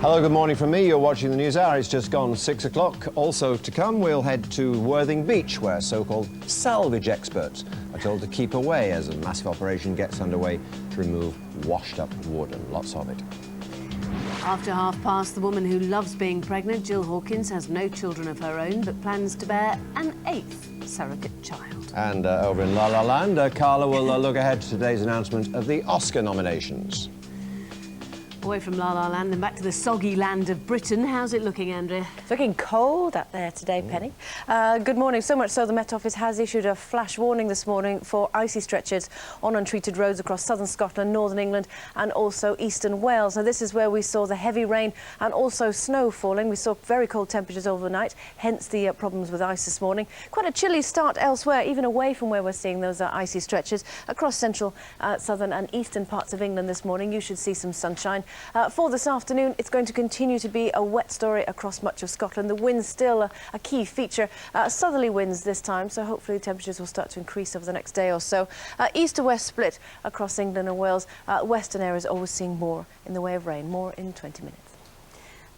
Hello, good morning from me. You're watching the News Hour. It's just gone 6 o'clock. Also to come, we'll head to Worthing Beach, where so-called salvage experts are told to keep away as a massive operation gets underway to remove washed-up wood, and lots of it. After past, the woman who loves being pregnant, Jill Hawkins, has no children of her own, but plans to bear an 8th surrogate child. And over in La La Land, Carla will look ahead to today's announcement of the Oscar nominations. Away from La La Land and back to the soggy land of Britain. How's it looking, Andrea? It's looking cold up there today, Penny. Good morning. So much so the Met Office has issued a flash warning this morning for icy stretches on untreated roads across southern Scotland, northern England and also eastern Wales. Now, this is where we saw the heavy rain and also snow falling. We saw very cold temperatures overnight, hence the problems with ice this morning. Quite a chilly start elsewhere, even away from where we're seeing those icy stretches. Across central, southern and eastern parts of England this morning, you should see some sunshine. For this afternoon, it's going to continue to be a wet story across much of Scotland. The wind's still a key feature. Southerly winds this time, so hopefully temperatures will start to increase over the next day or so. East to west split across England and Wales. Western areas always seeing more in the way of rain. More in 20 minutes.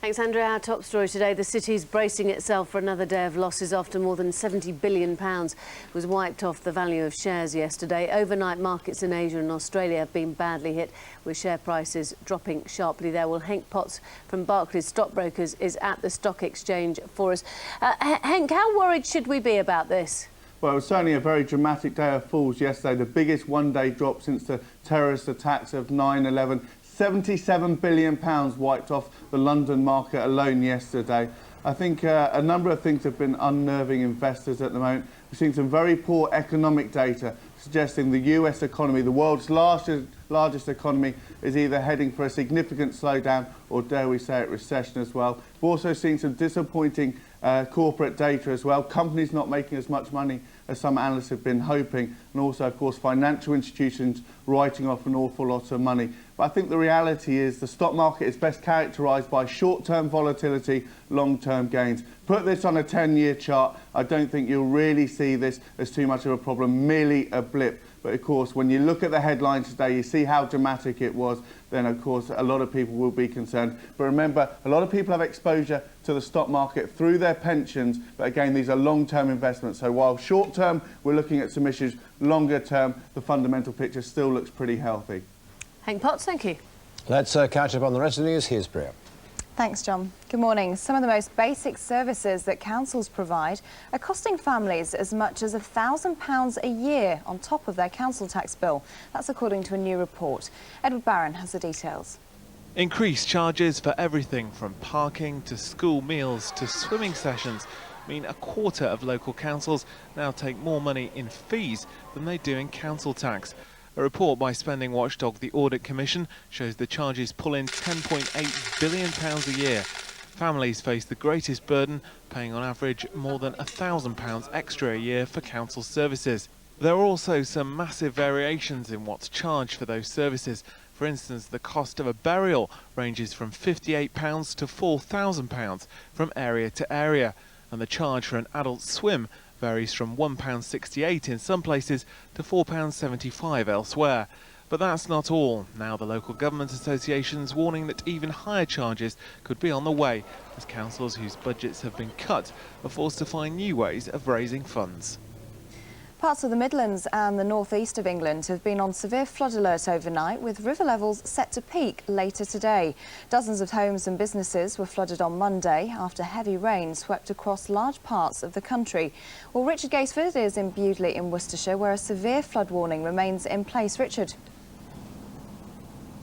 Thanks, Andrea. Our top story today, the city's bracing itself for another day of losses after more than £70 billion was wiped off the value of shares yesterday. Overnight markets in Asia and Australia have been badly hit, with share prices dropping sharply there. Well, Henk Potts from Barclays Stockbrokers is at the stock exchange for us. Henk, how worried should we be about this? Well, it was certainly a very dramatic day of falls yesterday, the biggest one-day drop since the terrorist attacks of 9/11. £77 billion wiped off the London market alone yesterday. I think a number of things have been unnerving investors at the moment. We've seen some very poor economic data suggesting the US economy, the world's largest economy, is either heading for a significant slowdown or, dare we say it, recession as well. We've also seen some disappointing corporate data as well. Companies not making as much money as some analysts have been hoping, and also, of course, financial institutions writing off an awful lot of money. But I think the reality is the stock market is best characterised by short-term volatility, long-term gains. Put this on a 10-year chart, I don't think you'll really see this as too much of a problem, merely a blip. But of course, when you look at the headlines today, you see how dramatic it was, then of course a lot of people will be concerned. But remember, a lot of people have exposure to the stock market through their pensions, but again, these are long-term investments. So while short-term, we're looking at some issues, longer-term, the fundamental picture still looks pretty healthy. Henk Potts, thank you. Let's catch up on the rest of the news. Here's Priya. Thanks, John. Good morning. Some of the most basic services that councils provide are costing families as much as £1,000 a year on top of their council tax bill. That's according to a new report. Edward Barron has the details. Increased charges for everything from parking to school meals to swimming sessions mean a quarter of local councils now take more money in fees than they do in council tax. A report by spending watchdog the Audit Commission shows the charges pull in £10.8 billion a year. Families face the greatest burden, paying on average more than £1,000 extra a year for council services. There are also some massive variations in what's charged for those services. For instance, the cost of a burial ranges from £58 to £4,000 from area to area, and the charge for an adult swim varies from £1.68 in some places to £4.75 elsewhere. But that's not all. Now the local government association's warning that even higher charges could be on the way, as councils whose budgets have been cut are forced to find new ways of raising funds. Parts of the Midlands and the northeast of England have been on severe flood alert overnight, with river levels set to peak later today. Dozens of homes and businesses were flooded on Monday after heavy rain swept across large parts of the country. Well, Richard Gaisford is in Bewdley in Worcestershire, where a severe flood warning remains in place. Richard.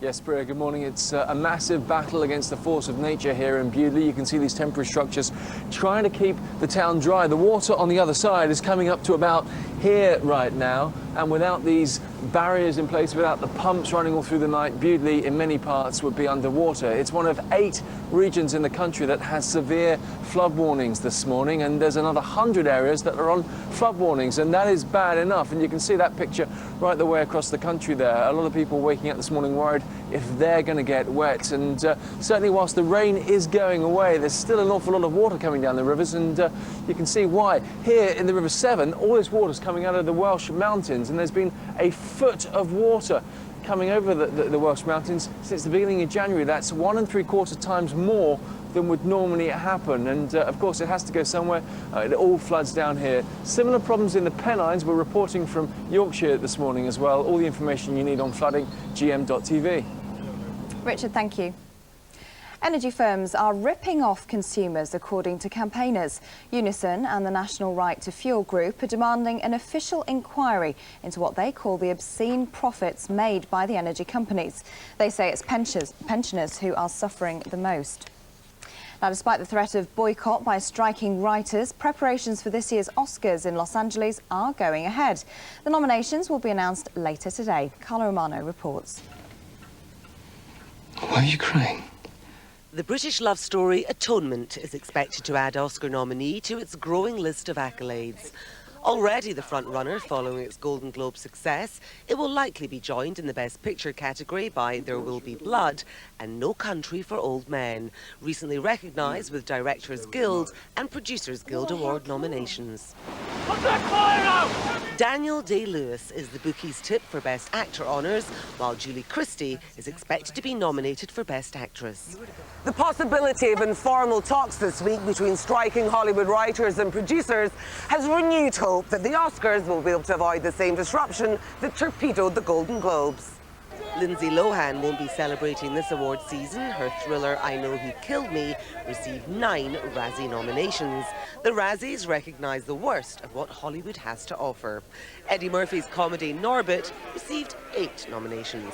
Yes, Priya, good morning. It's a massive battle against the force of nature here in Bewdley. You can see these temporary structures trying to keep the town dry. The water on the other side is coming up to about here right now, and without these barriers in place, without the pumps running all through the night, Bewdley in many parts would be underwater. It's one of 8 regions in the country that has severe flood warnings this morning, and there's another 100 areas that are on flood warnings, and that is bad enough. And you can see that picture right the way across the country there. A lot of people waking up this morning worried if they're going to get wet, and certainly whilst the rain is going away, there's still an awful lot of water coming down the rivers, and you can see why. Here in the River Severn, all this water is coming out of the Welsh mountains, and there's been a foot of water coming over the Welsh mountains since the beginning of January. That's 1 3/4 times more than would normally happen, and of course it has to go somewhere. It all floods down here. Similar problems in the Pennines. We're reporting from Yorkshire this morning as well. All the information you need on flooding, gm.tv. Richard, thank you. Energy firms are ripping off consumers, according to campaigners. Unison and the National Right to Fuel Group are demanding an official inquiry into what they call the obscene profits made by the energy companies. They say it's pensioners who are suffering the most. Now, despite the threat of boycott by striking writers, preparations for this year's Oscars in Los Angeles are going ahead. The nominations will be announced later today. Carla Romano reports. Why are you crying? The British love story Atonement is expected to add Oscar nominee to its growing list of accolades. Already the front-runner following its Golden Globe success, it will likely be joined in the Best Picture category by There Will Be Blood and No Country for Old Men, recently recognised with Directors Guild and Producers Guild Award nominations. Put that fire out! Daniel Day-Lewis is the bookies' tip for Best Actor honours, while Julie Christie is expected to be nominated for Best Actress. The possibility of informal talks this week between striking Hollywood writers and producers has renewed hope that the Oscars will be able to avoid the same disruption that torpedoed the Golden Globes. Lindsay Lohan won't be celebrating this award season. Her thriller I Know Who Killed Me received 9 Razzie nominations. The Razzies recognise the worst of what Hollywood has to offer. Eddie Murphy's comedy Norbit received 8 nominations.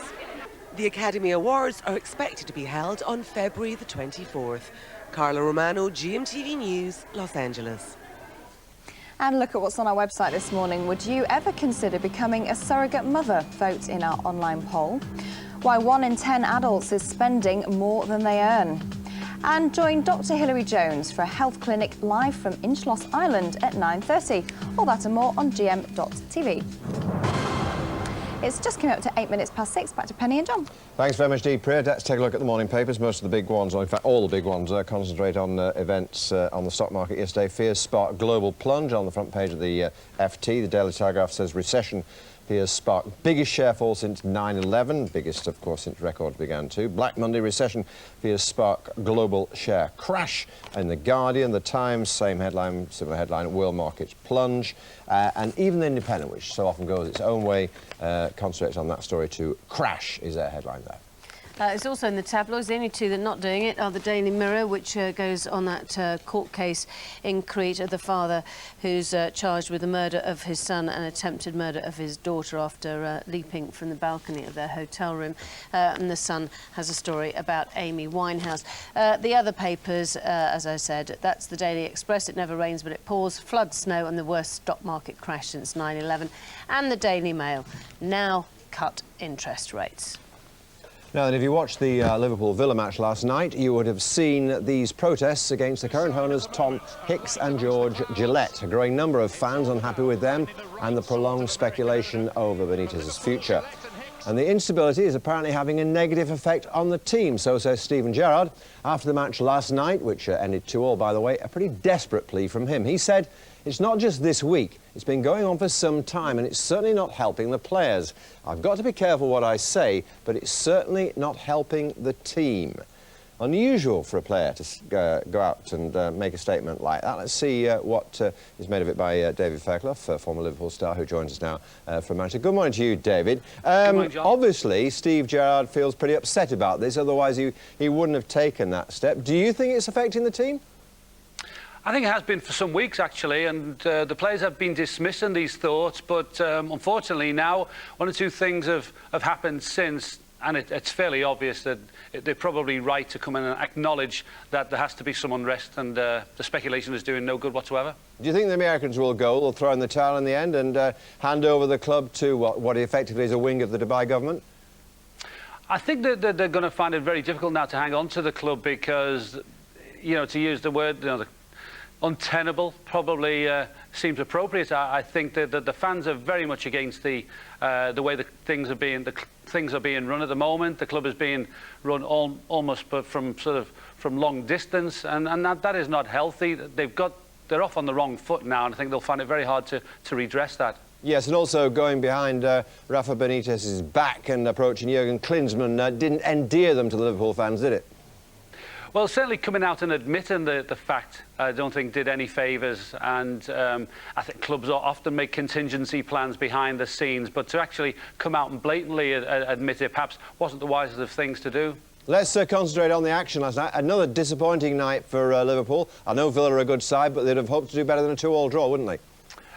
The Academy Awards are expected to be held on February the 24th. Carla Romano, GMTV News, Los Angeles. And look at what's on our website this morning. Would you ever consider becoming a surrogate mother? Vote in our online poll. Why 1 in 10 adults is spending more than they earn. And join Dr. Hilary Jones for a health clinic live from Inchloss Island at 9:30. All that and more on gm.tv. It's just coming up to 8 minutes past 6. Back to Penny and John. Thanks very much, Dee. Let's take a look at the morning papers. Most of the big ones, or in fact all the big ones, concentrate on events on the stock market yesterday. Fears spark global plunge on the front page of the FT. The Daily Telegraph says recession fears spark biggest share fall since 9/11. Biggest, of course, since records began too. Black Monday recession fears spark global share crash. In The Guardian, The Times, same headline, similar headline, world markets plunge. And even The Independent, which so often goes its own way, concentrates on that story too. Crash is their headline there. It's also in the tabloids. The only two that are not doing it are the Daily Mirror, which goes on that court case in Crete of the father who's charged with the murder of his son and attempted murder of his daughter after leaping from the balcony of their hotel room. And the son has a story about Amy Winehouse. The other papers, as I said, that's the Daily Express. It never rains, but it pours. Flood, snow and the worst stock market crash since 9/11. And the Daily Mail, now cut interest rates. Now, then, if you watched the Liverpool-Villa match last night, you would have seen these protests against the current owners, Tom Hicks and George Gillette. A growing number of fans unhappy with them and the prolonged speculation over Benitez's future. And the instability is apparently having a negative effect on the team, so says Steven Gerrard. After the match last night, which ended 2-2, by the way, a pretty desperate plea from him. He said, "It's not just this week. It's been going on for some time, and it's certainly not helping the players. I've got to be careful what I say, but it's certainly not helping the team." Unusual for a player to go out and make a statement like that. Let's see what is made of it by David Fairclough, former Liverpool star, who joins us now from Manchester. Good morning to you, David. Good morning, John. Obviously, Steve Gerrard feels pretty upset about this, otherwise he wouldn't have taken that step. Do you think it's affecting the team? I think it has been for some weeks, actually, and the players have been dismissing these thoughts, but unfortunately now 1 or 2 things have happened since, and it's fairly obvious that they're probably right to come in and acknowledge that there has to be some unrest, and the speculation is doing no good whatsoever. Do you think the Americans will go, or throw in the towel in the end and hand over the club to what effectively is a wing of the Dubai government? I think that they're going to find it very difficult now to hang on to the club because, you know, to use the word, you know, untenable probably seems appropriate. I think that the fans are very much against the way the things are being run at the moment. The club is being run almost from long distance, and that is not healthy. They're off on the wrong foot now, and I think they'll find it very hard to redress that. Yes, and also going behind Rafa Benitez's back and approaching Jurgen Klinsmann didn't endear them to the Liverpool fans, did it? Well, certainly coming out and admitting the fact, I don't think did any favours, and I think clubs often make contingency plans behind the scenes, but to actually come out and blatantly admit it perhaps wasn't the wisest of things to do. Let's concentrate on the action last night. Another disappointing night for Liverpool. I know Villa are a good side, but they'd have hoped to do better than a 2-2 draw, wouldn't they?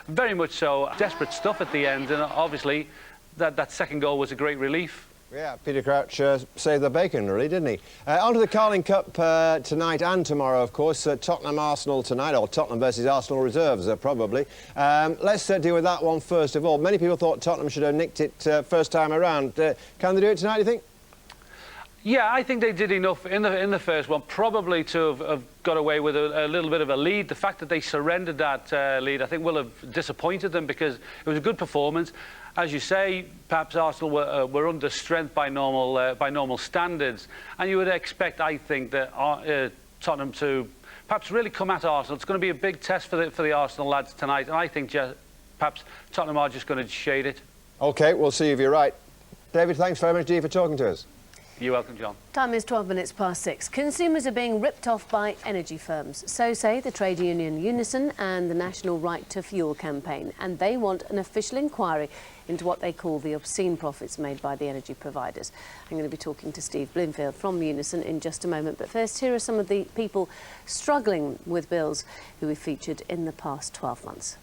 Very much so. Desperate stuff at the end, and obviously that second goal was a great relief. Yeah, Peter Crouch saved the bacon, really, didn't he? On to the Carling Cup tonight and tomorrow, of course. Tottenham-Arsenal tonight, or Tottenham versus Arsenal reserves, probably. Let's deal with that one first of all. Many people thought Tottenham should have nicked it first time around. Can they do it tonight, do you think? Yeah, I think they did enough in the first one, probably to have got away with a little bit of a lead. The fact that they surrendered that lead, I think, will have disappointed them, because it was a good performance. As you say, perhaps Arsenal were under strength by normal standards, and you would expect, I think, that Tottenham to perhaps really come at Arsenal. It's going to be a big test for the Arsenal lads tonight, and I think perhaps Tottenham are just going to shade it. OK, we'll see if you're right. David, thanks very much, Dee, for talking to us. You're welcome, John. Time is 12 minutes past 6. Consumers are being ripped off by energy firms. So say the trade union Unison and the National Right to Fuel campaign. And they want an official inquiry into what they call the obscene profits made by the energy providers. I'm going to be talking to Steve Bloomfield from Unison in just a moment. But first, here are some of the people struggling with bills who we've featured in the past 12 months.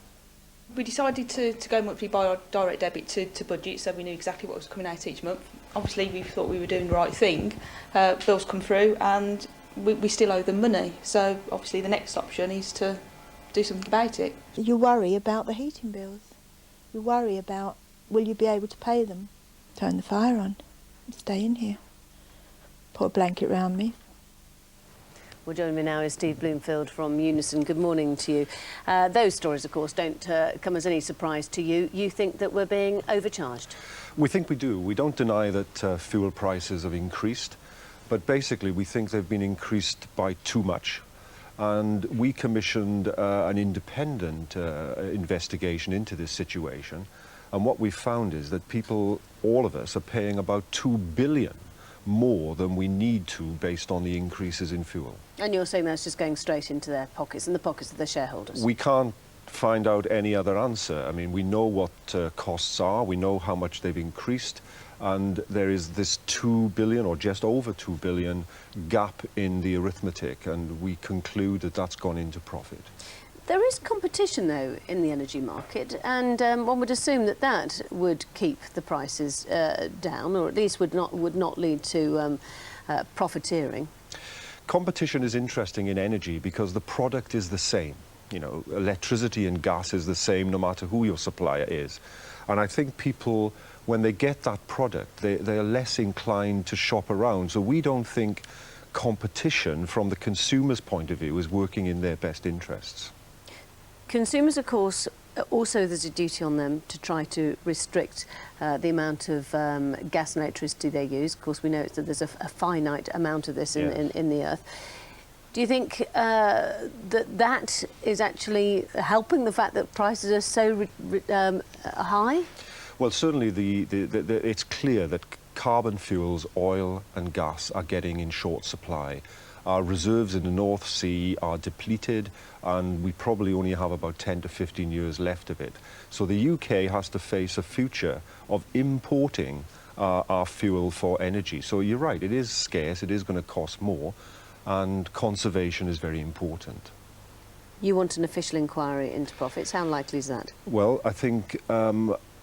We decided to go monthly by our direct debit to budget, so we knew exactly what was coming out each month. Obviously, we thought we were doing the right thing. Bills come through and we still owe them money. So obviously the next option is to do something about it. You worry about the heating bills. You worry about, will you be able to pay them? Turn the fire on and stay in here. Put a blanket round me. Well, joining me now is Steve Bloomfield from Unison. Good morning to you. Those stories, of course, don't come as any surprise to you. You think that we're being overcharged? We think we do. We don't deny that fuel prices have increased, but basically we think they've been increased by too much. And we commissioned an independent investigation into this situation, and what we found is that people, all of us, are paying about $2 billion more than we need to based on the increases in fuel. And you're saying that's just going straight into their pockets and the pockets of the shareholders? We can't find out any other answer. I mean, we know what costs are, we know how much they've increased, and there is this $2 billion or just over $2 billion gap in the arithmetic, and we conclude that that's gone into profit. There is competition, though, in the energy market, and one would assume that that would keep the prices down, or at least would not lead to profiteering. Competition is interesting in energy because the product is the same. You know, electricity and gas is the same no matter who your supplier is. And I think people, when they get that product, they are less inclined to shop around. So we don't think competition from the consumer's point of view is working in their best interests. Consumers, of course, also there's a duty on them to try to restrict the amount of gas and electricity they use. Of course, we know that there's a finite amount of this in the earth. Do you think that is actually helping the fact that prices are so high? Well, certainly it's clear that carbon fuels, oil and gas are getting in short supply. Our reserves in the North Sea are depleted, and we probably only have about 10 to 15 years left of it. So the UK has to face a future of importing our fuel for energy. So you're right, it is scarce, it is going to cost more, and conservation is very important. You want an official inquiry into profits. How likely is that? Well, I think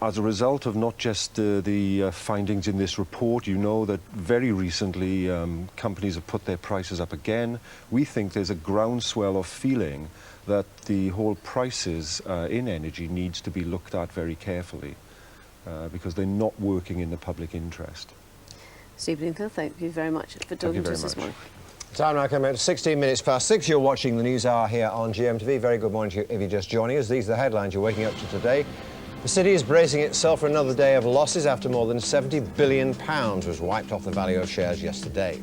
as a result of not just the findings in this report, you know that very recently companies have put their prices up again. We think there's a groundswell of feeling that the whole prices in energy needs to be looked at very carefully because they're not working in the public interest. Steve Bloomfield, thank you very much for talking to us this morning. Time now coming at 16 minutes past 6. You're watching the News Hour here on GMTV. Very good morning to you if you're just joining us. These are the headlines you're waking up to today. The city is bracing itself for another day of losses after more than £70 billion was wiped off the value of shares yesterday.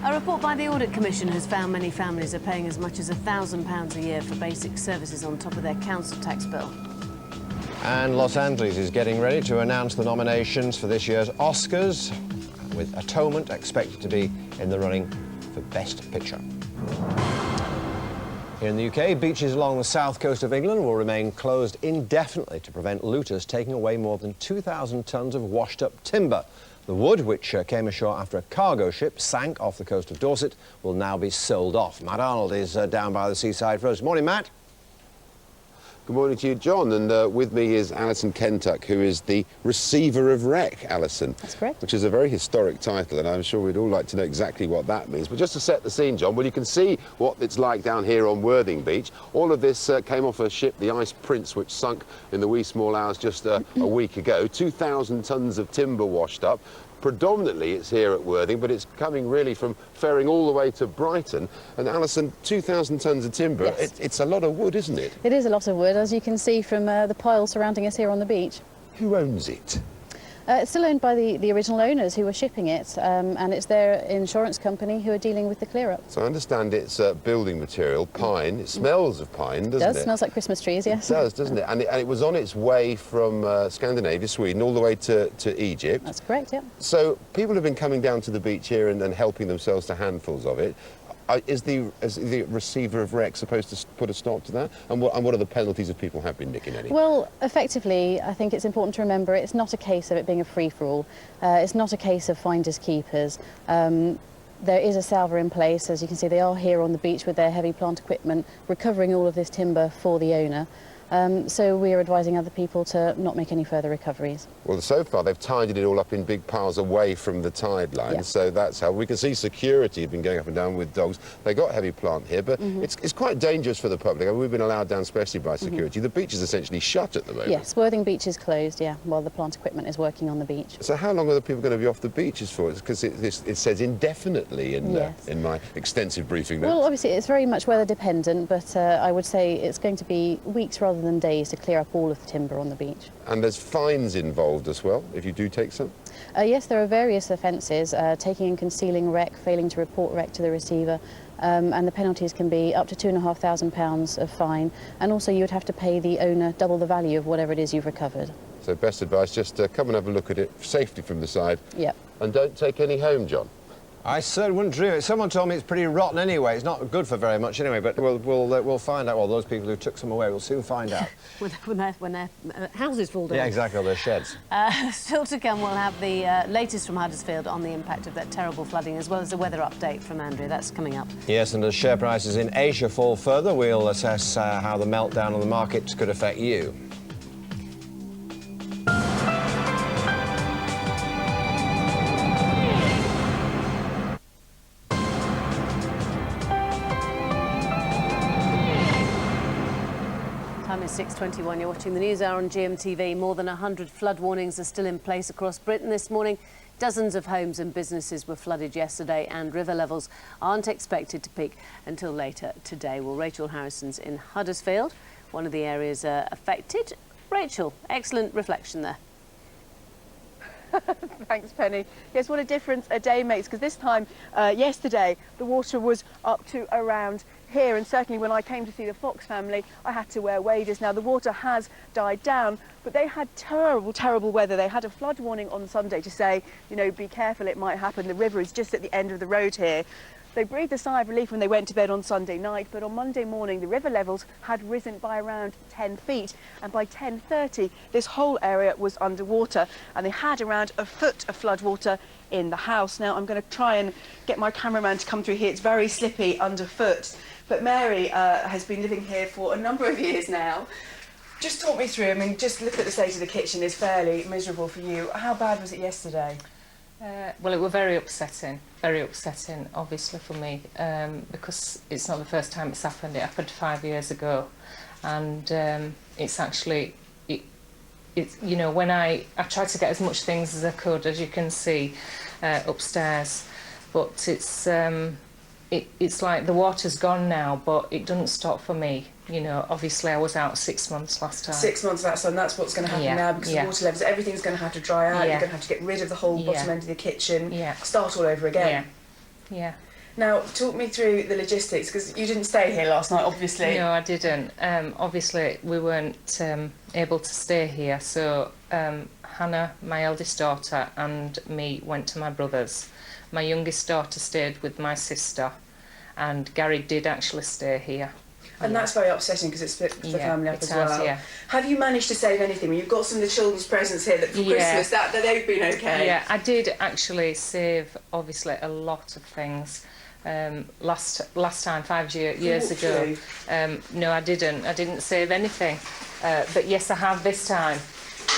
A report by the Audit Commission has found many families are paying as much as £1,000 a year for basic services on top of their council tax bill. And Los Angeles is getting ready to announce the nominations for this year's Oscars, with Atonement expected to be in the running for Best Picture. Here in the UK, beaches along the south coast of England will remain closed indefinitely to prevent looters taking away more than 2,000 tonnes of washed-up timber. The wood, which came ashore after a cargo ship sank off the coast of Dorset, will now be sold off. Matt Arnold is down by the seaside for us. Morning, Matt. Good morning to you, John, and with me is Alison Kentuck, who is the Receiver of Wreck, Alison. That's correct. Which is a very historic title, and I'm sure we'd all like to know exactly what that means. But just to set the scene, John, well, you can see what it's like down here on Worthing Beach. All of this came off a ship, the Ice Prince, which sunk in the wee small hours just a week ago. 2,000 tonnes of timber washed up. Predominantly it's here at Worthing, but it's coming really from ferrying all the way to Brighton. And Alison, 2,000 tonnes of timber, Yes. it's a lot of wood, isn't it? It is a lot of wood, as you can see from the pile surrounding us here on the beach. Who owns it? It's still owned by the original owners who were shipping it, and it's their insurance company who are dealing with the clear-up. So I understand it's building material, pine. It smells of pine, doesn't it? It does, smells like Christmas trees, yes. It does, doesn't it? And it was on its way from Scandinavia, Sweden, all the way to Egypt. That's correct, yeah. So people have been coming down to the beach here and helping themselves to handfuls of it. Is the Receiver of Wreck supposed to put a stop to that? And what are the penalties if people have been nicking any? Well, effectively, I think it's important to remember it's not a case of it being a free-for-all. It's not a case of finders keepers. There is a salver in place. As you can see, they are here on the beach with their heavy plant equipment, recovering all of this timber for the owner. So we are advising other people to not make any further recoveries. Well, so far they've tidied it all up in big piles away from the tide line, Yeah. so that's how we can see security have been going up and down with dogs. They got heavy plant here, but it's quite dangerous for the public. I mean, we've been allowed down especially by security. The beach is essentially shut at the moment. Yes, Worthing Beach is closed, yeah, while the plant equipment is working on the beach. So how long are the people going to be off the beaches for? Because it says indefinitely in my extensive briefing notes. Well, obviously it's very much weather dependent, but I would say it's going to be weeks rather than days to clear up all of the timber on the beach. And there's fines involved as well, if you do take some? Yes, there are various offences, taking and concealing wreck, failing to report wreck to the receiver, and the penalties can be up to £2,500 of fine, and also you would have to pay the owner double the value of whatever it is you've recovered. So best advice, just come and have a look at it safely from the side. Yep. And don't take any home, John. I certainly wouldn't dream it. Someone told me it's pretty rotten anyway. It's not good for very much anyway, but we'll find out. Well, those people who took some away, we'll soon find out. when their houses fall down. Yeah, exactly, or their sheds. Still to come, we'll have the latest from Huddersfield on the impact of that terrible flooding, as well as a weather update from Andrew. That's coming up. Yes, and as share prices in Asia fall further, we'll assess how the meltdown on the markets could affect you. Time is 6:21. You're watching the News Hour on GMTV. More than 100 flood warnings are still in place across Britain this morning. Dozens of homes and businesses were flooded yesterday, and river levels aren't expected to peak until later today. Well, Rachel Harrison's in Huddersfield, one of the areas affected. Rachel, excellent reflection there. Thanks, Penny. Yes, what a difference a day makes, because this time yesterday the water was up to around here, and certainly when I came to see the Fox family I had to wear waders. Now the water has died down, but they had terrible weather. They had a flood warning on Sunday to say, you know, be careful, it might happen. The river is just at the end of the road here. They breathed a sigh of relief when they went to bed on Sunday night, but on Monday morning the river levels had risen by around 10 feet, and by 10:30 this whole area was underwater, and they had around a foot of flood water in the house. Now I'm going to try and get my cameraman to come through here. It's very slippy underfoot, but Mary has been living here for a number of years now. Just talk me through, I mean, just look at the state of the kitchen is fairly miserable for you. How bad was it yesterday? Well, it was very upsetting, obviously for me, because it's not the first time it's happened. It happened 5 years ago, and it's actually, it's you know, when I tried to get as much things as I could, as you can see, upstairs, but it's like the water's gone now, but it doesn't stop for me. You know, obviously I was out 6 months last time. 6 months last time, that's what's going to happen now, because the water levels, everything's going to have to dry out, you're going to have to get rid of the whole bottom end of the kitchen, start all over again. Yeah. Now, talk me through the logistics, because you didn't stay here last night, obviously. No, I didn't. Obviously, we weren't able to stay here, so Hannah, my eldest daughter, and me went to my brother's. My youngest daughter stayed with my sister, and Gary did actually stay here. And that's very upsetting because it's split the family up as well. Yeah. Have you managed to save anything? You've got some of the children's presents here that for Christmas, that they've been okay. Yeah, I did actually save, obviously, a lot of things. Last time, 5 years ago. No, I didn't. I didn't save anything. But yes, I have this time.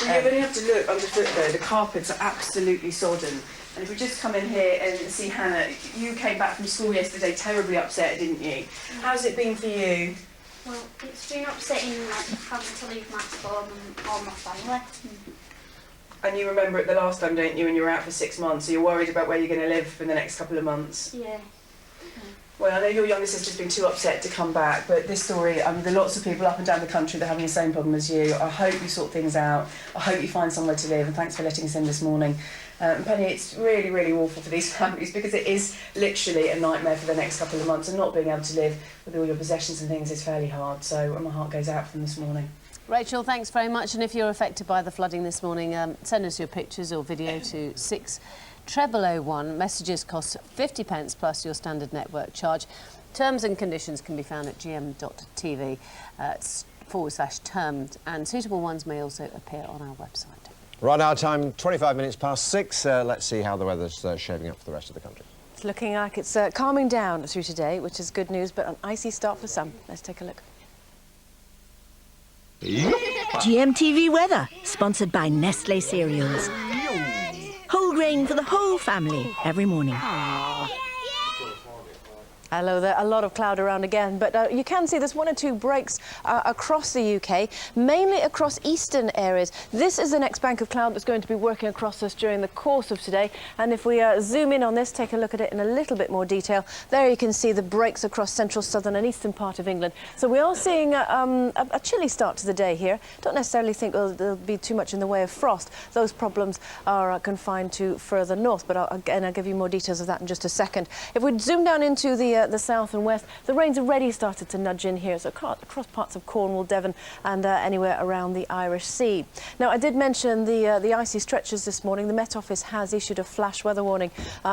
Well, you only have to look underfoot though. The carpets are absolutely sodden. And if we just come in here and see Hannah, you came back from school yesterday terribly upset, didn't you? How's it been for you? Well, it's been upsetting, like, having to leave my home and all my family. And you remember it the last time, don't you, when you were out for 6 months, so you're worried about where you're going to live for the next couple of months? Yeah. Well, I know your younger sister's been too upset to come back, but this story, there are lots of people up and down the country that are having the same problem as you. I hope you sort things out. I hope you find somewhere to live, and thanks for letting us in this morning. And Penny, it's really, really awful for these families because it is literally a nightmare for the next couple of months, and not being able to live with all your possessions and things is fairly hard. So my heart goes out for them this morning. Rachel, thanks very much. And if you're affected by the flooding this morning, send us your pictures or video to 60001. Messages cost 50p plus your standard network charge. Terms and conditions can be found at gm.tv /terms, and suitable ones may also appear on our website. Right now, time 25 minutes past 6. Let's see how the weather's shaping up for the rest of the country. It's looking like it's calming down through today, which is good news, but an icy start for some. Let's take a look. GMTV weather, sponsored by Nestle Cereals. Whole grain for the whole family every morning. Hello there, a lot of cloud around again, but you can see there's 1 or 2 breaks across the UK, mainly across eastern areas. This is the next bank of cloud that's going to be working across us during the course of today, and if we zoom in on this, take a look at it in a little bit more detail, there you can see the breaks across central, southern and eastern part of England. So we are seeing a chilly start to the day here. Don't necessarily think there'll be too much in the way of frost. Those problems are confined to further north, but I'll give you more details of that in just a second. If we zoom down into the south and west, the rain's already started to nudge in here, so across parts of Cornwall, Devon and anywhere around the Irish Sea. Now, I did mention the icy stretches this morning. The Met Office has issued a flash weather warning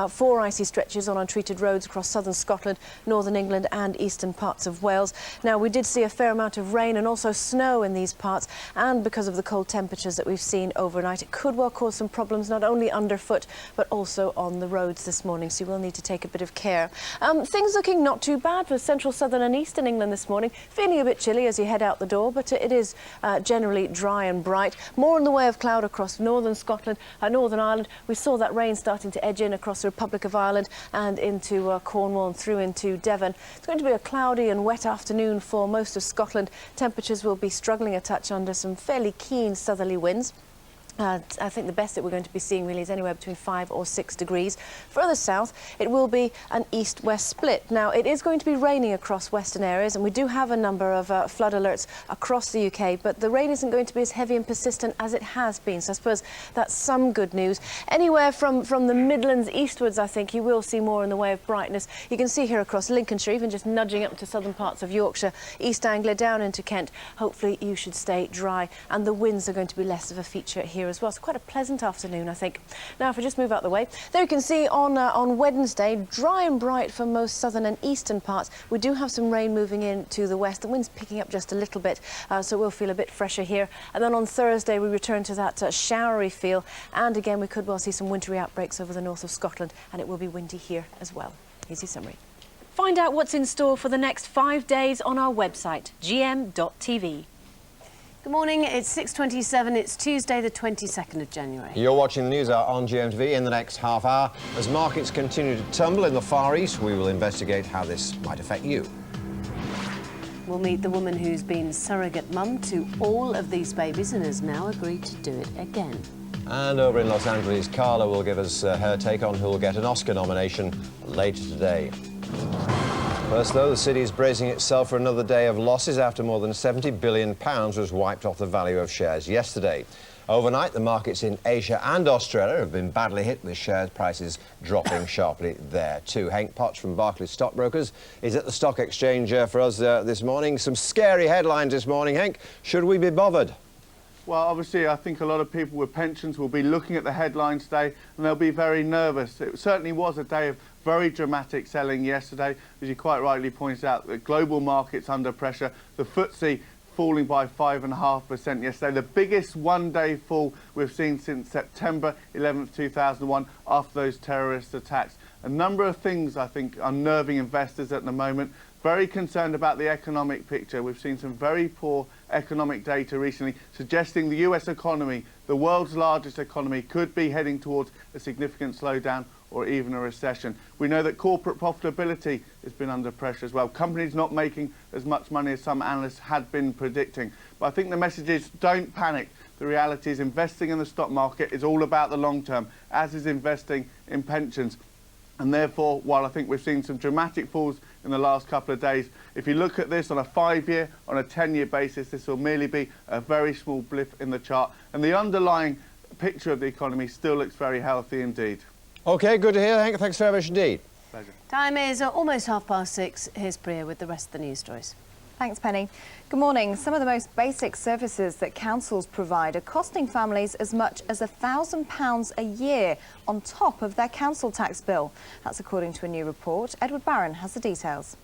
for icy stretches on untreated roads across southern Scotland, northern England and eastern parts of Wales. Now, we did see a fair amount of rain and also snow in these parts, and because of the cold temperatures that we've seen overnight, it could well cause some problems not only underfoot but also on the roads this morning, so you will need to take a bit of care. Things looking not too bad for central, southern and eastern England this morning. Feeling a bit chilly as you head out the door, but it is generally dry and bright. More in the way of cloud across northern Scotland and Northern Ireland. We saw that rain starting to edge in across the Republic of Ireland and into Cornwall and through into Devon. It's going to be a cloudy and wet afternoon for most of Scotland. Temperatures will be struggling a touch under some fairly keen southerly winds. I think the best that we're going to be seeing really is anywhere between 5 or 6 degrees. Further south, it will be an east-west split. Now, it is going to be raining across western areas, and we do have a number of flood alerts across the UK, but the rain isn't going to be as heavy and persistent as it has been, so I suppose that's some good news. Anywhere from the Midlands eastwards, I think you will see more in the way of brightness. You can see here across Lincolnshire, even just nudging up to southern parts of Yorkshire, East Anglia, down into Kent. Hopefully you should stay dry, and the winds are going to be less of a feature here as well. So quite a pleasant afternoon, I think. Now, if we just move out the way, there you can see on Wednesday, dry and bright for most southern and eastern parts. We do have some rain moving in to the west. The wind's picking up just a little bit, so we'll feel a bit fresher here. And then on Thursday, we return to that showery feel. And again, we could well see some wintry outbreaks over the north of Scotland, and it will be windy here as well. Easy summary. Find out what's in store for the next 5 days on our website, gm.tv. Good morning, it's 6:27, it's Tuesday the 22nd of January. You're watching the news hour on GMTV. In the next half hour, as markets continue to tumble in the Far East, we will investigate how this might affect you. We'll meet the woman who's been surrogate mum to all of these babies and has now agreed to do it again. And over in Los Angeles, Carla will give us her take on who will get an Oscar nomination later today. First, though, the city is bracing itself for another day of losses after more than £70 billion was wiped off the value of shares yesterday. Overnight, the markets in Asia and Australia have been badly hit, with share prices dropping sharply there too. Hank Potts from Barclays Stockbrokers is at the stock exchange for us this morning. Some scary headlines this morning, Hank. Should we be bothered? Well, obviously, I think a lot of people with pensions will be looking at the headlines today and they'll be very nervous. It certainly was a day of very dramatic selling yesterday. As you quite rightly pointed out, the global market's under pressure. The FTSE falling by 5.5% yesterday, the biggest one-day fall we've seen since September 11th, 2001, after those terrorist attacks. A number of things, I think, unnerving investors at the moment. Very concerned about the economic picture. We've seen some very poor economic data recently suggesting the US economy, the world's largest economy, could be heading towards a significant slowdown or even a recession. We know that corporate profitability has been under pressure as well. Companies not making as much money as some analysts had been predicting. But I think the message is don't panic. The reality is investing in the stock market is all about the long term, as is investing in pensions. And therefore, while I think we've seen some dramatic falls in the last couple of days, if you look at this on a 5-year, on a 10-year basis, this will merely be a very small blip in the chart. And the underlying picture of the economy still looks very healthy indeed. OK, good to hear, Hank. Thanks very much indeed. Pleasure. Time is almost 6:30. Here's Priya with the rest of the news stories. Thanks, Penny. Good morning. Some of the most basic services that councils provide are costing families as much as £1,000 a year on top of their council tax bill. That's according to a new report. Edward Barron has the details.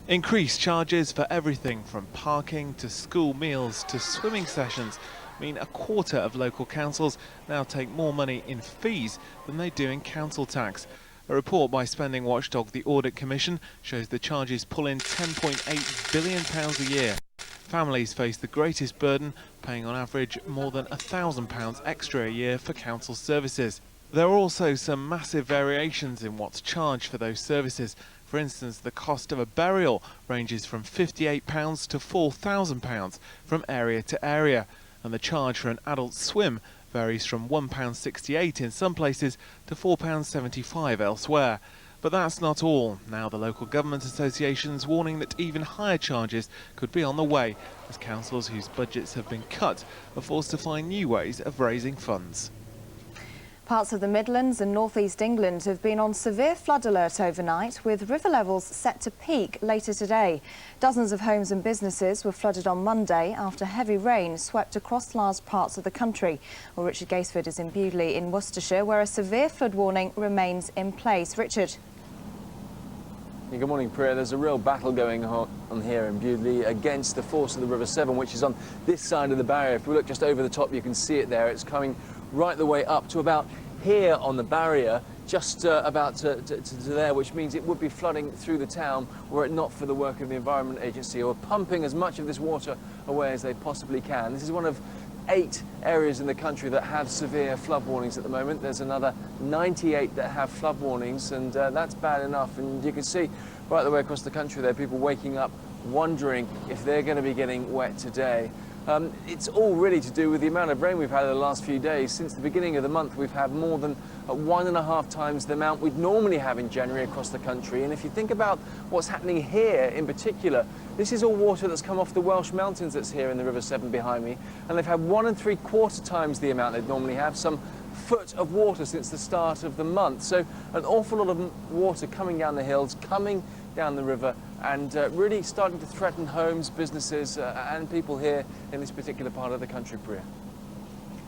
Increased charges for everything from parking to school meals to swimming sessions mean a quarter of local councils now take more money in fees than they do in council tax. A report by spending watchdog the Audit Commission shows the charges pull in £10.8 billion a year. Families face the greatest burden, paying on average more than £1,000 extra a year for council services. There are also some massive variations in what's charged for those services. For instance, the cost of a burial ranges from £58 to £4,000 from area to area, and the charge for an adult swim varies from £1.68 in some places to £4.75 elsewhere. But that's not all. Now the local government association's warning that even higher charges could be on the way, as councils whose budgets have been cut are forced to find new ways of raising funds. Parts of the Midlands and North East England have been on severe flood alert overnight, with river levels set to peak later today. Dozens of homes and businesses were flooded on Monday after heavy rain swept across large parts of the country. Well, Richard Gaisford is in Bewdley in Worcestershire, where a severe flood warning remains in place. Richard. Yeah, good morning, Priya. There's a real battle going on here in Bewdley against the force of the River Severn, which is on this side of the barrier. If we look just over the top, you can see it there. It's coming right the way up to about here on the barrier, just about to there, which means it would be flooding through the town were it not for the work of the Environment Agency, who are pumping as much of this water away as they possibly can. This is one of 8 areas in the country that have severe flood warnings at the moment. There's another 98 that have flood warnings, and that's bad enough. And you can see right the way across the country there, people waking up wondering if they're going to be getting wet today. It's all really to do with the amount of rain we've had in the last few days. Since the beginning of the month, we've had more than 1.5 times the amount we'd normally have in January across the country. And if you think about what's happening here in particular, this is all water that's come off the Welsh mountains that's here in the River Severn behind me. And they've had 1.75 times the amount they'd normally have, some foot of water since the start of the month. So an awful lot of water coming down the hills, coming down the river, and really starting to threaten homes, businesses and people here in this particular part of the country, Priya.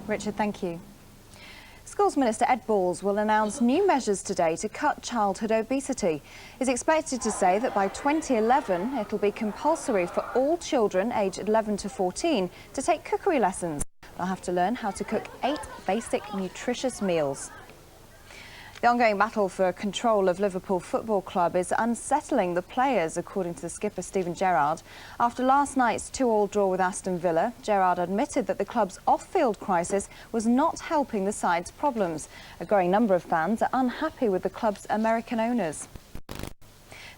Richard, thank you. Schools Minister Ed Balls will announce new measures today to cut childhood obesity. He's expected to say that by 2011 it'll be compulsory for all children aged 11 to 14 to take cookery lessons. They'll have to learn how to cook 8 basic nutritious meals. The ongoing battle for control of Liverpool Football Club is unsettling the players, according to the skipper Steven Gerrard. After last night's 2-2 draw with Aston Villa, Gerrard admitted that the club's off-field crisis was not helping the side's problems. A growing number of fans are unhappy with the club's American owners.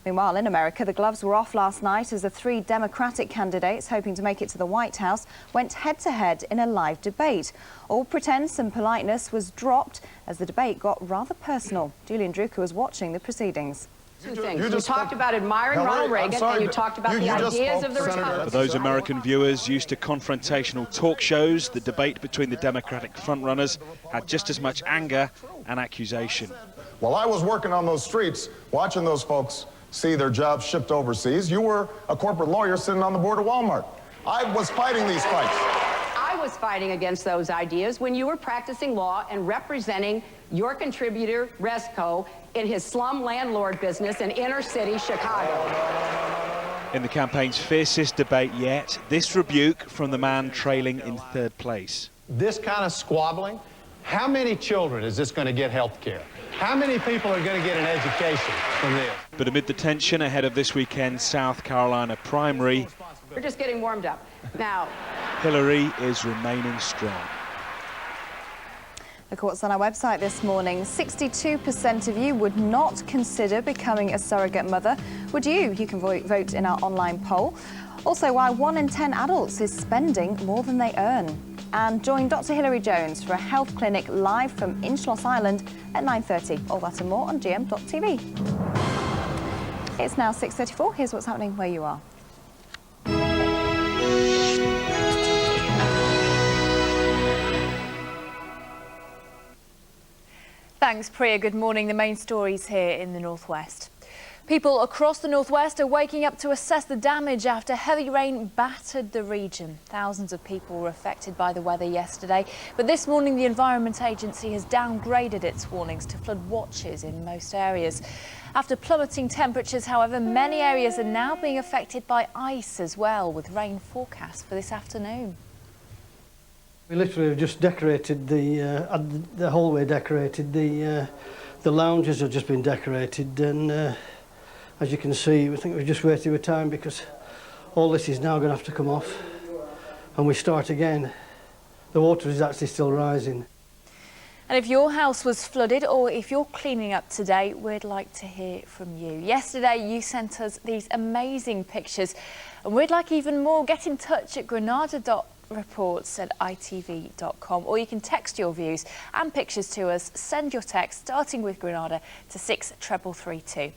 Meanwhile, in America, the gloves were off last night as the 3 Democratic candidates hoping to make it to the White House went head-to-head in a live debate. All pretense and politeness was dropped as the debate got rather personal. Julian Drucker was watching the proceedings. Two things. You talked about admiring Ronald Reagan, and you talked about the ideas of the Republicans. For those American viewers used to confrontational talk shows, the debate between the Democratic frontrunners had just as much anger and accusation. While I was working on those streets, watching those folks see their jobs shipped overseas, you were a corporate lawyer sitting on the board of Walmart. I was fighting these fights. I was fighting against those ideas when you were practicing law and representing your contributor, Resco, in his slum landlord business in inner city Chicago. In the campaign's fiercest debate yet, this rebuke from the man trailing in third place. This kind of squabbling, how many children is this going to get health care? How many people are going to get an education from this? But amid the tension ahead of this weekend's South Carolina primary, We're just getting warmed up. Now, Hillary is remaining strong. Look at what's on our website this morning. 62% of you would not consider becoming a surrogate mother. Would you? You can vote in our online poll. Also, why 1 in 10 adults is spending more than they earn. And join Dr. Hilary Jones for a health clinic live from Inchloss Island at 9:30. All that and more on GM.TV. It's now 6:34. Here's what's happening where you are. Thanks, Priya. Good morning. The main stories here in the northwest. People across the northwest are waking up to assess the damage after heavy rain battered the region. Thousands of people were affected by the weather yesterday, but this morning the Environment Agency has downgraded its warnings to flood watches in most areas. After plummeting temperatures, however, many areas are now being affected by ice as well, with rain forecast for this afternoon. We literally have just decorated the hallway decorated. The lounges have just been decorated, and as you can see, I think we've just wasted our time because all this is now going to have to come off and we start again. The water is actually still rising. And if your house was flooded or if you're cleaning up today, we'd like to hear from you. Yesterday, you sent us these amazing pictures and we'd like even more. Get in touch at granada.reports@itv.com, or you can text your views and pictures to us. Send your text, starting with Granada, to 63332.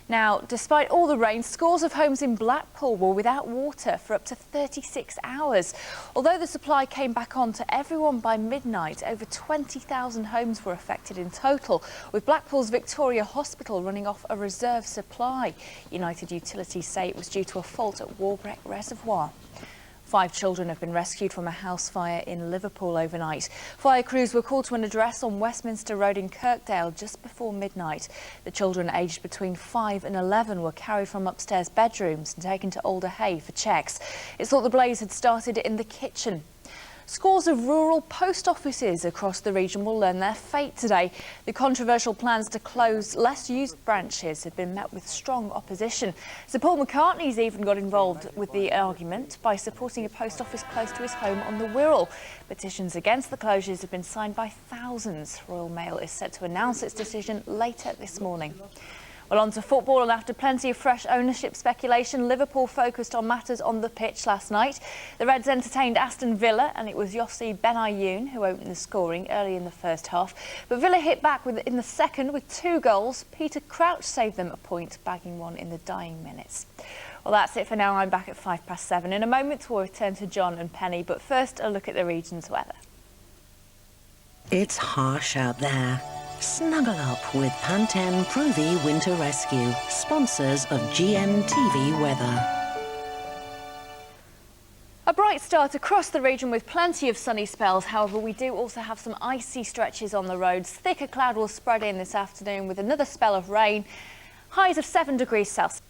Now, despite all the rain, scores of homes in Blackpool were without water for up to 36 hours. Although the supply came back on to everyone by midnight, over 20,000 homes were affected in total, with Blackpool's Victoria Hospital running off a reserve supply. United Utilities say it was due to a fault at Walbreck Reservoir. 5 children have been rescued from a house fire in Liverpool overnight. Fire crews were called to an address on Westminster Road in Kirkdale just before midnight. The children aged between 5 and 11 were carried from upstairs bedrooms and taken to Alder Hay for checks. It's thought the blaze had started in the kitchen. Scores of rural post offices across the region will learn their fate today. The controversial plans to close less used branches have been met with strong opposition. Sir Paul McCartney's even got involved with the argument by supporting a post office close to his home on the Wirral. Petitions against the closures have been signed by thousands. Royal Mail is set to announce its decision later this morning. Well, on to football, and after plenty of fresh ownership speculation, Liverpool focused on matters on the pitch last night. The Reds entertained Aston Villa, and it was Yossi Benayoun who opened the scoring early in the first half. But Villa hit back in the second with 2 goals. Peter Crouch saved them a point, bagging one in the dying minutes. Well, that's it for now. I'm back at 7:05. In a moment, we'll return to John and Penny, but first, a look at the region's weather. It's harsh out there. Snuggle up with Pantene Pro-V Winter Rescue, sponsors of GMTV Weather. A bright start across the region with plenty of sunny spells. However, we do also have some icy stretches on the roads. Thicker cloud will spread in this afternoon with another spell of rain. Highs of 7 degrees Celsius.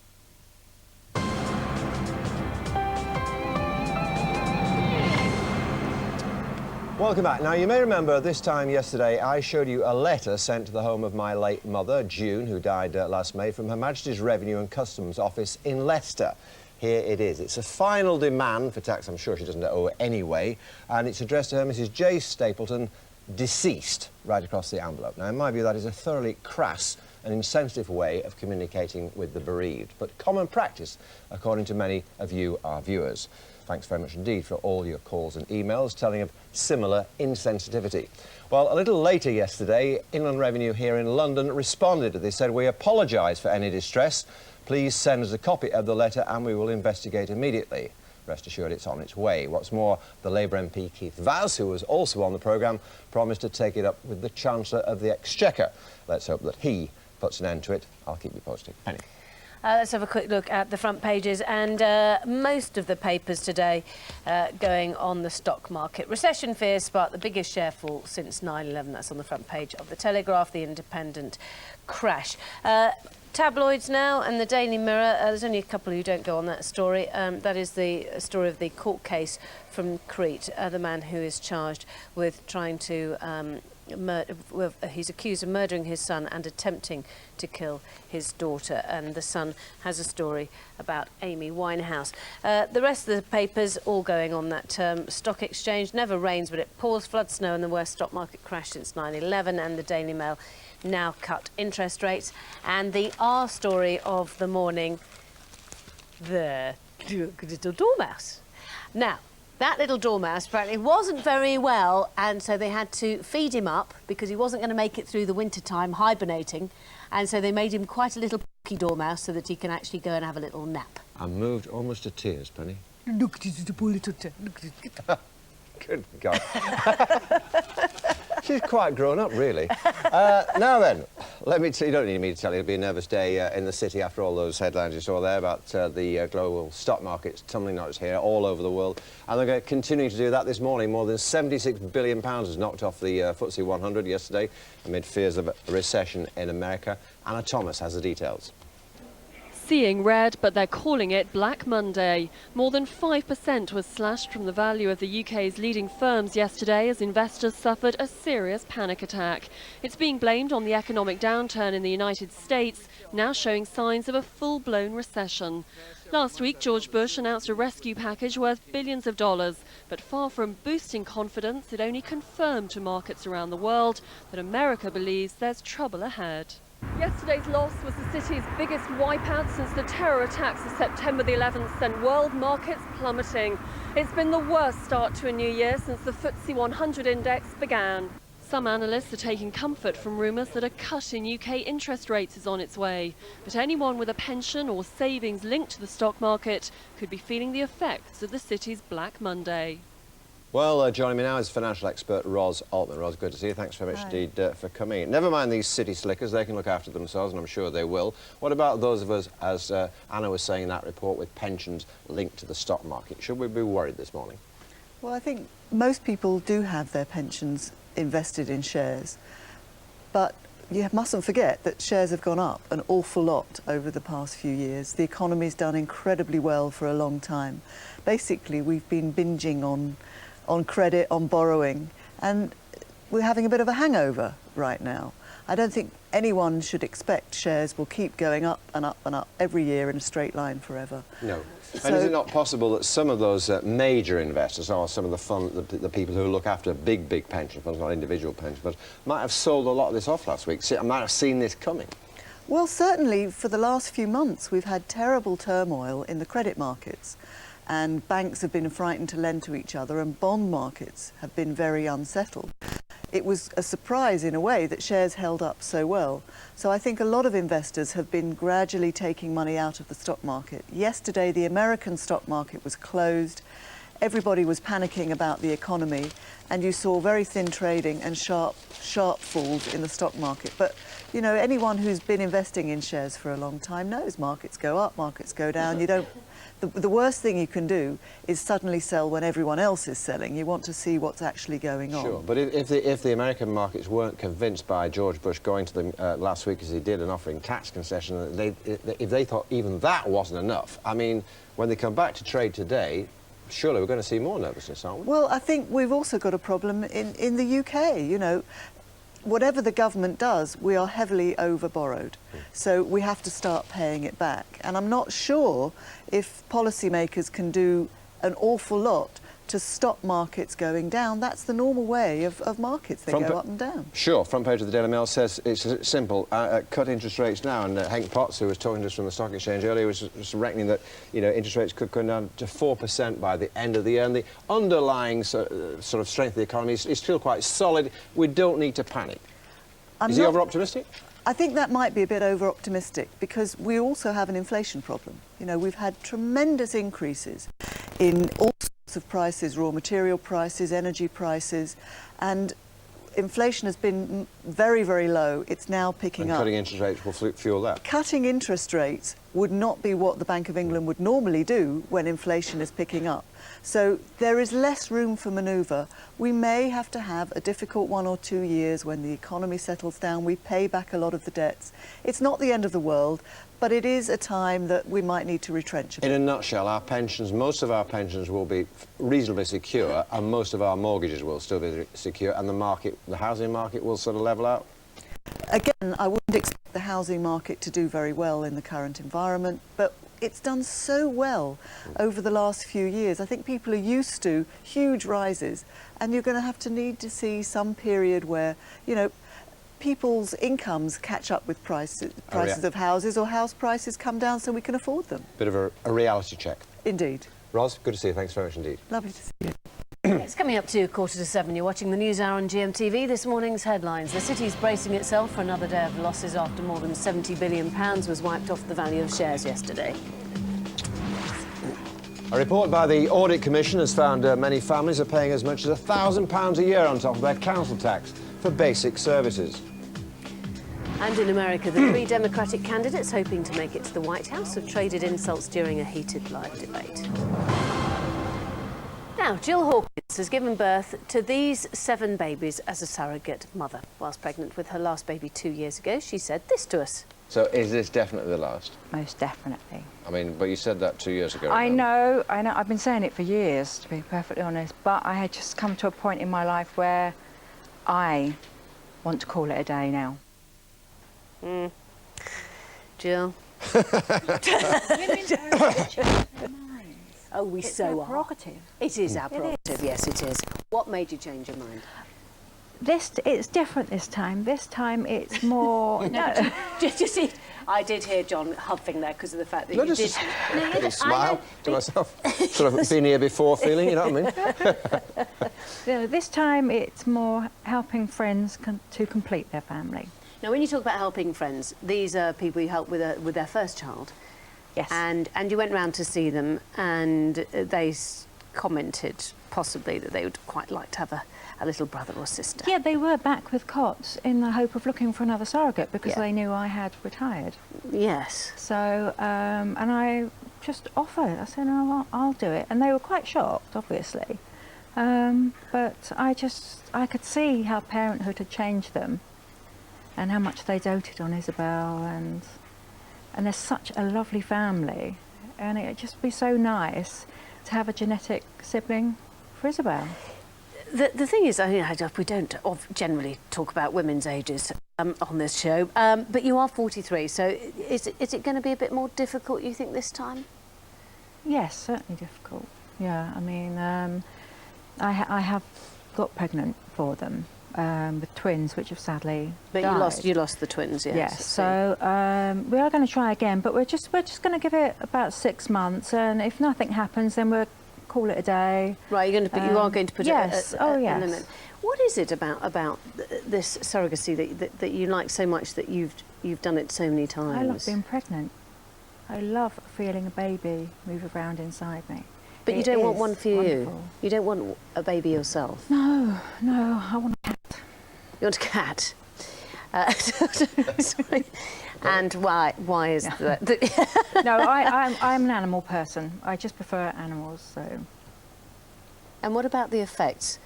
Welcome back. Now, you may remember this time yesterday I showed you a letter sent to the home of my late mother, June, who died last May, from Her Majesty's Revenue and Customs Office in Leicester. Here it is. It's a final demand for tax I'm sure she doesn't owe anyway, and it's addressed to her Mrs. J. Stapleton, deceased, right across the envelope. Now, in my view, that is a thoroughly crass and insensitive way of communicating with the bereaved, but common practice, according to many of you, our viewers. Thanks very much indeed for all your calls and emails telling of similar insensitivity. Well, a little later yesterday, Inland Revenue here in London responded. They said, "We apologise for any distress. Please send us a copy of the letter and we will investigate immediately." Rest assured it's on its way. What's more, the Labour MP Keith Vaz, who was also on the programme, promised to take it up with the Chancellor of the Exchequer. Let's hope that he puts an end to it. I'll keep you posted. Penny. Let's have a quick look at the front pages, and most of the papers today going on the stock market. Recession fears sparked the biggest share fall since 9/11. That's on the front page of the Telegraph. The Independent crash. Tabloids now, and the Daily Mirror. There's only a couple who don't go on that story. That is the story of the court case from Crete, the man who is charged with trying to he's accused of murdering his son and attempting to kill his daughter, and the Sun has a story about Amy Winehouse. The rest of the papers all going on that term. Stock exchange never rains but it pours. Flood snow and the worst stock market crash since 9/11, and the Daily Mail now cut interest rates. And the R story of the morning, the little dormouse. Now, that little dormouse apparently wasn't very well, and so they had to feed him up because he wasn't going to make it through the winter time hibernating, and so they made him quite a little pocky dormouse so that he can actually go and have a little nap. I'm moved almost to tears, Penny. Look at the poor little Good God. She's quite grown up, really. Now then, let me tell you, don't need me to tell you, it'll be a nervous day in the city after all those headlines you saw there about the global stock markets tumbling notes here all over the world. And they're going to continue to do that this morning. More than £76 billion was knocked off the FTSE 100 yesterday amid fears of a recession in America. Anna Thomas has the details. Seeing red, but they're calling it Black Monday. More than 5% was slashed from the value of the UK's leading firms yesterday as investors suffered a serious panic attack. It's being blamed on the economic downturn in the United States, now showing signs of a full-blown recession. Last week, George Bush announced a rescue package worth billions of dollars, but far from boosting confidence, it only confirmed to markets around the world that America believes there's trouble ahead. Yesterday's loss was the city's biggest wipeout since the terror attacks of September the 11th sent world markets plummeting. It's been the worst start to a new year since the FTSE 100 index began. Some analysts are taking comfort from rumours that a cut in UK interest rates is on its way. But anyone with a pension or savings linked to the stock market could be feeling the effects of the city's Black Monday. Well, joining me now is financial expert Ros Altman. Ros, good to see you. Thanks very much indeed for coming in. Never mind these city slickers, they can look after themselves, and I'm sure they will. What about those of us, as Anna was saying in that report, with pensions linked to the stock market? Should we be worried this morning? Well, I think most people do have their pensions invested in shares, but you mustn't forget that shares have gone up an awful lot over the past few years. The economy's done incredibly well for a long time. Basically, we've been binging on credit, on borrowing, and we're having a bit of a hangover right now. I don't think anyone should expect shares will keep going up and up and up every year in a straight line forever. No. And is it not possible that some of those major investors, or some of the people who look after big pension funds, not individual pension funds, might have sold a lot of this off last week, might have seen this coming? Well, certainly for the last few months we've had terrible turmoil in the credit markets, and banks have been frightened to lend to each other, and bond markets have been very unsettled. It was a surprise in a way that shares held up so well. So I think a lot of investors have been gradually taking money out of the stock market. Yesterday, the American stock market was closed. Everybody was panicking about the economy, and you saw very thin trading and sharp falls in the stock market. But, you know, anyone who's been investing in shares for a long time knows markets go up, markets go down. You don't. The worst thing you can do is suddenly sell when everyone else is selling. You want to see what's actually going on. Sure, but if the American markets weren't convinced by George Bush going to them last week as he did and offering tax concession, if they thought even that wasn't enough, I mean, when they come back to trade today, surely we're going to see more nervousness, aren't we? Well, I think we've also got a problem in the UK, you know. Whatever the government does, we are heavily over-borrowed. So we have to start paying it back. And I'm not sure if policymakers can do an awful lot to stop markets going down. That's the normal way of markets. They go up and down. Sure. Front page of the Daily Mail says it's simple. Cut interest rates now. And Hank Potts, who was talking to us from the stock exchange earlier, was reckoning that, you know, interest rates could come down to 4% by the end of the year. And the underlying sort of strength of the economy is still quite solid. We don't need to panic. Is he over-optimistic? I think that might be a bit over-optimistic because we also have an inflation problem. You know, we've had tremendous increases in all sorts of prices, raw material prices, energy prices, and inflation has been very, very low. It's now picking up. Cutting interest rates will fuel that. Cutting interest rates would not be what the Bank of England would normally do when inflation is picking up. So there is less room for manoeuvre. We may have to have a difficult 1 or 2 years when the economy settles down. We pay back a lot of the debts. It's not the end of the world, but it is a time that we might need to retrench a bit. In a nutshell, our pensions, most of our pensions will be reasonably secure, and most of our mortgages will still be secure, and the housing market will sort of level out. Again, I wouldn't expect the housing market to do very well in the current environment, but it's done so well over the last few years. I think people are used to huge rises, and you're going to have to need to see some period where, you know, people's incomes catch up with prices of houses, or house prices come down so we can afford them. Bit of a reality check. Indeed. Ros, good to see you. Thanks very much indeed. Lovely to see you. It's coming up to 6:45. You're watching the News Hour on GMTV. This morning's headlines. The city's bracing itself for another day of losses after more than £70 billion was wiped off the value of shares yesterday. A report by the Audit Commission has found many families are paying as much as £1,000 a year on top of their council tax for basic services. And in America, the three Democratic candidates hoping to make it to the White House have traded insults during a heated live debate. Now, Jill Hawkins has given birth to these 7 babies as a surrogate mother. Whilst pregnant with her last baby 2 years ago, she said this to us. So is this definitely the last? Most definitely. I mean, but you said that 2 years ago. I know. I've been saying it for years, to be perfectly honest, but I had just come to a point in my life where I want to call it a day now. Jill? Oh, we it's so our prerogative. It is our prerogative, yes, it is. What made you change your mind? It's different this time. This time it's more... No, just see, I did hear John huffing there because of the fact that you did... No, smile to myself. Sort of been here before feeling, you know what I mean? This time it's more helping friends to complete their family. Now, when you talk about helping friends, these are people you help with their first child. Yes. And you went round to see them, and they commented possibly that they would quite like to have a little brother or sister. Yeah, they were back with cots in the hope of looking for another surrogate because they knew I had retired. Yes. So, and I just offered. I said, "No, I'll do it," and they were quite shocked, obviously. But I could see how parenthood had changed them, and how much they doted on Isabel, and they're such a lovely family, and it'd just be so nice to have a genetic sibling for Isabel. The thing is, we don't generally talk about women's ages on this show, but you are 43, so is it going to be a bit more difficult, you think, this time? Yes, certainly difficult. Yeah, I mean, I have got pregnant for them with twins, which have sadly died. You lost the twins, yes. Yes, so we are going to try again, but we're just going to give it about 6 months, and if nothing happens, then we'll call it a day. Right, you are going to put yes. a limit. What is it about this surrogacy that you like so much that you've done it so many times? I love being pregnant. I love feeling a baby move around inside me. But you don't want one for you? Wonderful. You don't want a baby yourself? No, I want a cat. You want a cat? Sorry. And why is that? No, I'm an animal person. I just prefer animals, so... And what about the effects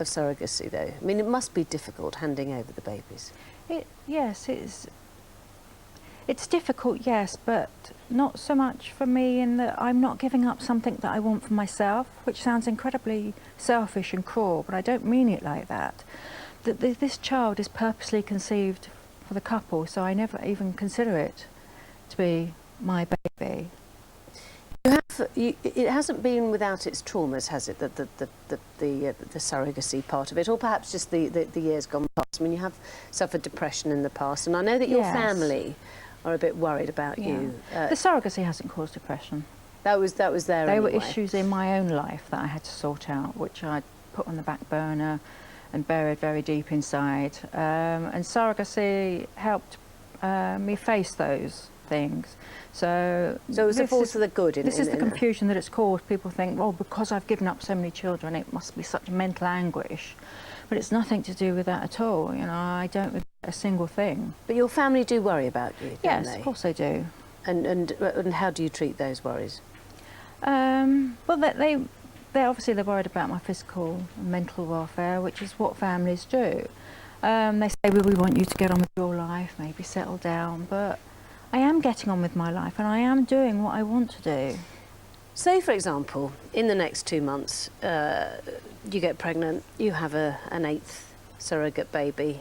of surrogacy, though? I mean, it must be difficult handing over the babies. Yes, it's difficult, yes, but not so much for me in that I'm not giving up something that I want for myself, which sounds incredibly selfish and cruel, but I don't mean it like that. This child is purposely conceived for the couple, so I never even consider it to be my baby. You have it hasn't been without its traumas, has it? The surrogacy part of it, or perhaps just the years gone past. I mean, you have suffered depression in the past, and I know that your family are a bit worried about you. The surrogacy hasn't caused depression. That was there. They were anyway. issues in my own life that I had to sort out, which I put on the back burner and buried very deep inside. And surrogacy helped me face those things. So it was a force for the good. This is the confusion that it's caused. People think, well, because I've given up so many children, it must be such mental anguish. But it's nothing to do with that at all. You know, I don't regret a single thing. But your family do worry about you, don't yes, they? Of course they do. And how do you treat those worries? Well, they're obviously worried about my physical and mental welfare, which is what families do. They say, well, we want you to get on with your life, maybe settle down, but I am getting on with my life and I am doing what I want to do. Say, for example, in the next 2 months, you get pregnant, you have an 8th surrogate baby,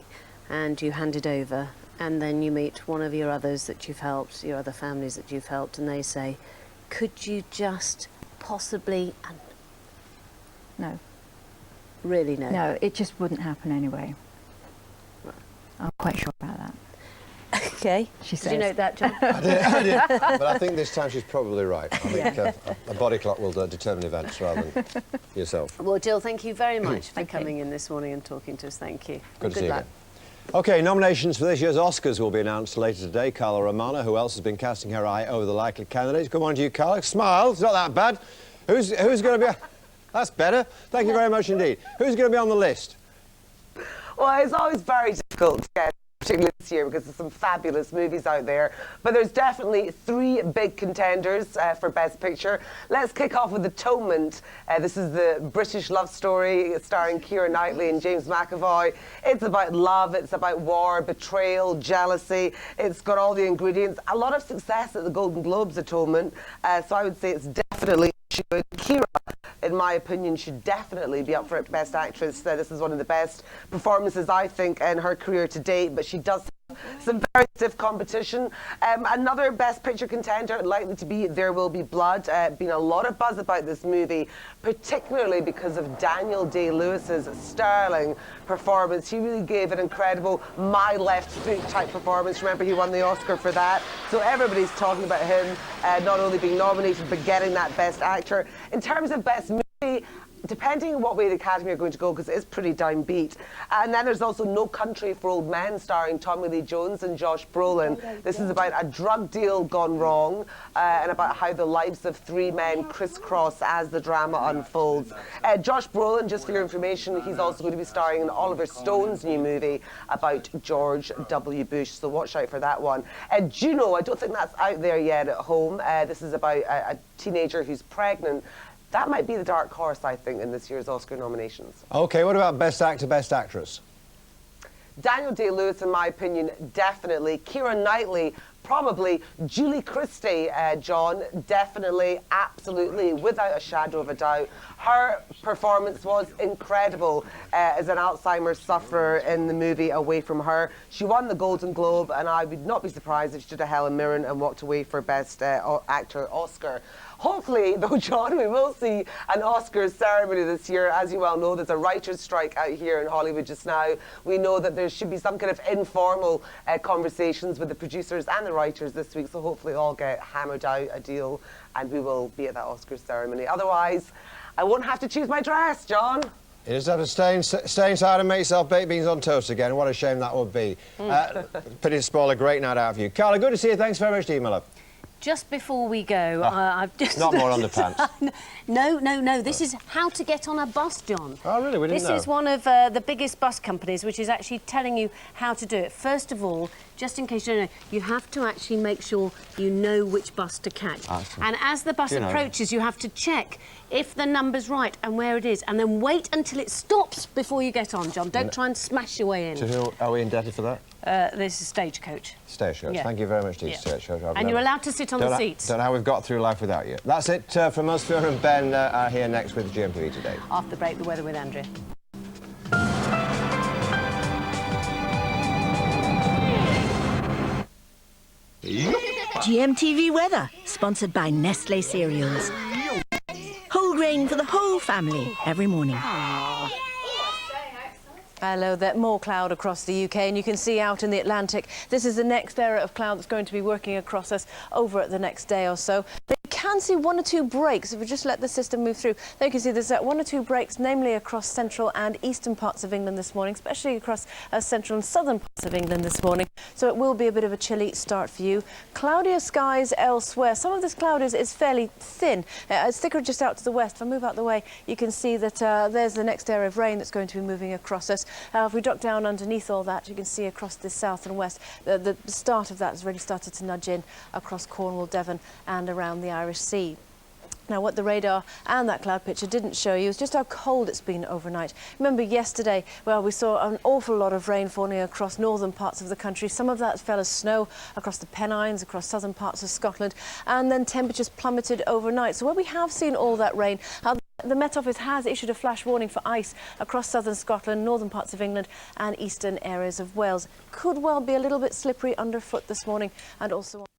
and you hand it over, and then you meet one of your others that you've helped, your other families that you've helped, and they say, could you just possibly... No. Really, no? No, it just wouldn't happen anyway. Right. I'm quite sure about that. Okay. She says. Did you note that, John? I did. But I think this time she's probably right. I think a body clock will determine events rather than yourself. Well, Jill, thank you very much for coming in this morning and talking to us. Thank you. Good to see you luck. again. OK, nominations for this year's Oscars will be announced later today. Carla Romana, who else has been casting her eye over the likely candidates? Good morning to you, Carla. Smile, it's not that bad. Who's going to be... That's better. Thank you very much indeed. Who's going to be on the list? Well, it's always very difficult to get, particularly this year, because there's some fabulous movies out there. But there's definitely 3 big contenders for Best Picture. Let's kick off with Atonement. This is the British love story starring Keira Knightley and James McAvoy. It's about love, it's about war, betrayal, jealousy. It's got all the ingredients. A lot of success at the Golden Globes, Atonement. So I would say it's definitely good. Keira, in my opinion, should definitely be up for Best Actress. This is one of the best performances, I think, in her career to date, but she does have some very stiff competition. Another Best Picture contender likely to be There Will Be Blood. Been a lot of buzz about this movie, particularly because of Daniel Day-Lewis's sterling performance. He really gave an incredible my left foot type performance. Remember, he won the Oscar for that. So everybody's talking about him not only being nominated, but getting that Best Actor. In terms of Best Movie, depending on what way the Academy are going to go, because it is pretty downbeat. And then there's also No Country for Old Men, starring Tommy Lee Jones and Josh Brolin. This is about a drug deal gone wrong and about how the lives of 3 men crisscross as the drama unfolds. Josh Brolin, just for your information, he's also going to be starring in Oliver Stone's new movie about George W. Bush, so watch out for that one. Juno, I don't think that's out there yet at home. This is about a teenager who's pregnant. That might be the dark horse, I think, in this year's Oscar nominations. OK, what about Best Actor, Best Actress? Daniel Day-Lewis, in my opinion, definitely. Keira Knightley, probably. Julie Christie, John, definitely, absolutely, without a shadow of a doubt. Her performance was incredible as an Alzheimer's sufferer in the movie Away From Her. She won the Golden Globe, and I would not be surprised if she did a Helen Mirren and walked away for Best Actor Oscar. Hopefully, though, John, we will see an Oscars ceremony this year. As you well know, there's a writer's strike out here in Hollywood just now. We know that there should be some kind of informal conversations with the producers and the writers this week, so hopefully all get hammered out a deal and we will be at that Oscars ceremony. Otherwise, I won't have to choose my dress, John. You just have to stay inside and make yourself baked beans on toast again. What a shame that would be. Pity to spoil a great night out for you. Carla, good to see you. Thanks very much to you, my love. Just before we go, I've just... Not more underpants. No. This is how to get on a bus, John. Oh, really? We didn't know. This is one of the biggest bus companies, which is actually telling you how to do it. First of all, just in case you don't know, you have to actually make sure you know which bus to catch. And as the bus approaches, you have to check if the number's right and where it is, and then wait until it stops before you get on, John. Don't try and smash your way in. To who are we indebted for that? This is Stagecoach. Stagecoach. Yeah. Thank you very much to you, Stagecoach. And you're allowed to sit on the seats. Don't know how we've got through life without you. That's it from us. Fiona and Ben are here next with GMTV Today. After the break, the weather with Andrea. GMTV weather, sponsored by Nestle Cereals. Whole grain for the whole family every morning. Hello there, more cloud across the UK, and you can see out in the Atlantic, this is the next area of cloud that's going to be working across us over the next day or so. But you can see one or two breaks if we just let the system move through. There you can see there's one or two breaks, namely across central and eastern parts of England this morning, especially across central and southern parts of England this morning. So it will be a bit of a chilly start for you. Cloudier skies elsewhere. Some of this cloud is fairly thin. It's thicker just out to the west. If I move out the way, you can see that there's the next area of rain that's going to be moving across us. If we drop down underneath all that, you can see across the south and west, the start of that has really started to nudge in across Cornwall, Devon and around the Irish Sea. Now, what the radar and that cloud picture didn't show you is just how cold it's been overnight. Remember yesterday, well, we saw an awful lot of rain falling across northern parts of the country. Some of that fell as snow across the Pennines, across southern parts of Scotland, and then temperatures plummeted overnight. So where we have seen all that rain, the Met Office has issued a flash warning for ice across southern Scotland, northern parts of England and eastern areas of Wales. Could well be a little bit slippery underfoot this morning and also